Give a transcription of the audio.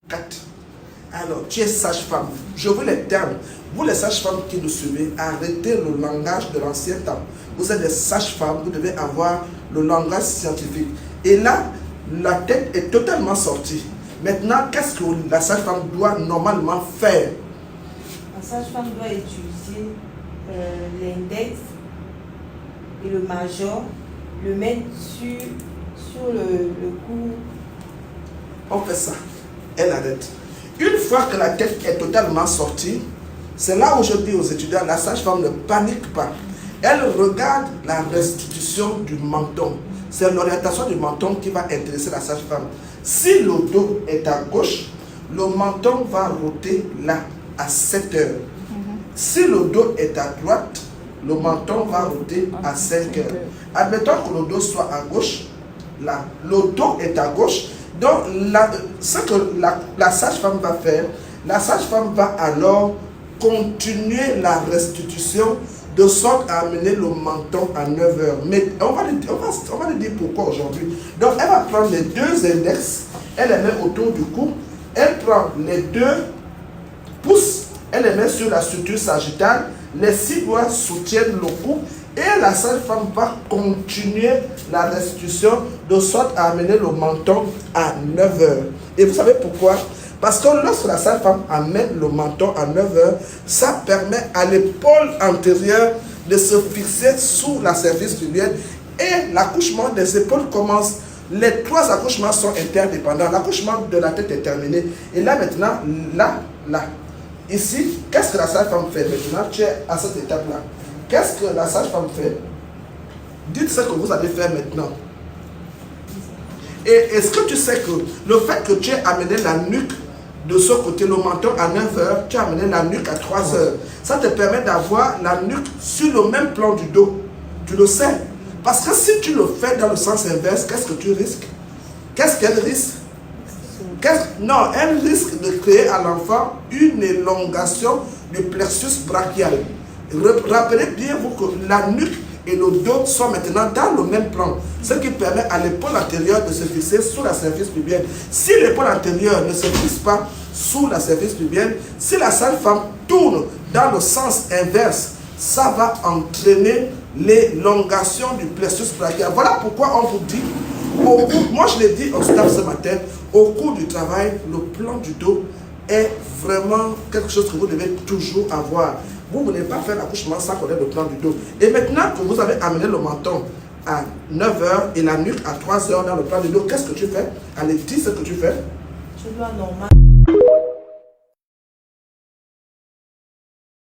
4. Alors, tu es sage-femme. Je veux les termes. Vous, les sages-femmes qui nous suivez, arrêtez le langage de l'ancien temps. Vous êtes des sages-femmes, vous devez avoir le langage scientifique. Et là, la tête est totalement sortie. Maintenant, qu'est-ce que la sage-femme doit normalement faire? La sage-femme doit utiliser l'index et le major, le mettre sur le cou. On fait ça. Elle arrête. Une fois que la tête est totalement sortie, c'est là où je dis aux étudiants, la sage-femme ne panique pas. Elle regarde la restitution du menton. C'est l'orientation du menton qui va intéresser la sage-femme. Si le dos est à gauche, le menton va roter là, à 7 heures. Si le dos est à droite, le menton va roter à 5 heures. Admettons que le dos soit à gauche, là, le dos est à gauche. Donc, ce que la sage-femme va faire, la sage-femme va alors continuer la restitution de sorte à amener le menton à 9 heures. Mais on va le dire pourquoi aujourd'hui. Donc, elle va prendre les deux index, elle les met autour du cou, elle prend les deux pouces, elle les met sur la structure sagittale, les 6 doigts soutiennent le cou, et la sage-femme va continuer la restitution de sorte à amener le menton à 9 heures. Et vous savez pourquoi? Parce que lorsque la sage-femme amène le menton à 9 heures, ça permet à l'épaule antérieure de se fixer sous la cervix pubienne et l'accouchement des épaules commence. Les 3 accouchements sont interdépendants. L'accouchement de la tête est terminé. Et là maintenant, là. Ici, qu'est-ce que la sage-femme fait maintenant? Tu es à cette étape-là. Qu'est-ce que la sage-femme fait? Dites ce que vous allez faire maintenant. Et est-ce que tu sais que le fait que tu aies amené la nuque de ce côté, le menton à 9 heures, tu as amené la nuque à 3 heures. Ça te permet d'avoir la nuque sur le même plan du dos. Tu le sais. Parce que si tu le fais dans le sens inverse, qu'est-ce que tu risques? Qu'est-ce qu'elle risque? Non, elle risque de créer à l'enfant une élongation du plexus brachial. Rappelez bien vous que la nuque et le dos sont maintenant dans le même plan, ce qui permet à l'épaule antérieure de se fixer sous la cervix pubienne. Si l'épaule antérieure ne se fixe pas sous la cervix pubienne, si la sage-femme tourne dans le sens inverse, ça va entraîner l'élongation du plexus brachial. Voilà pourquoi on vous dit, moi je l'ai dit au staff ce matin, au cours du travail, le plan du dos est vraiment quelque chose que vous devez toujours avoir. Vous ne pouvez pas faire l'accouchement sans connaître le plan du dos. Et maintenant que vous avez amené le menton à 9 heures et la nuque à 3 heures dans le plan du dos, qu'est-ce que tu fais? Allez, dis ce que tu fais. Je dois normal.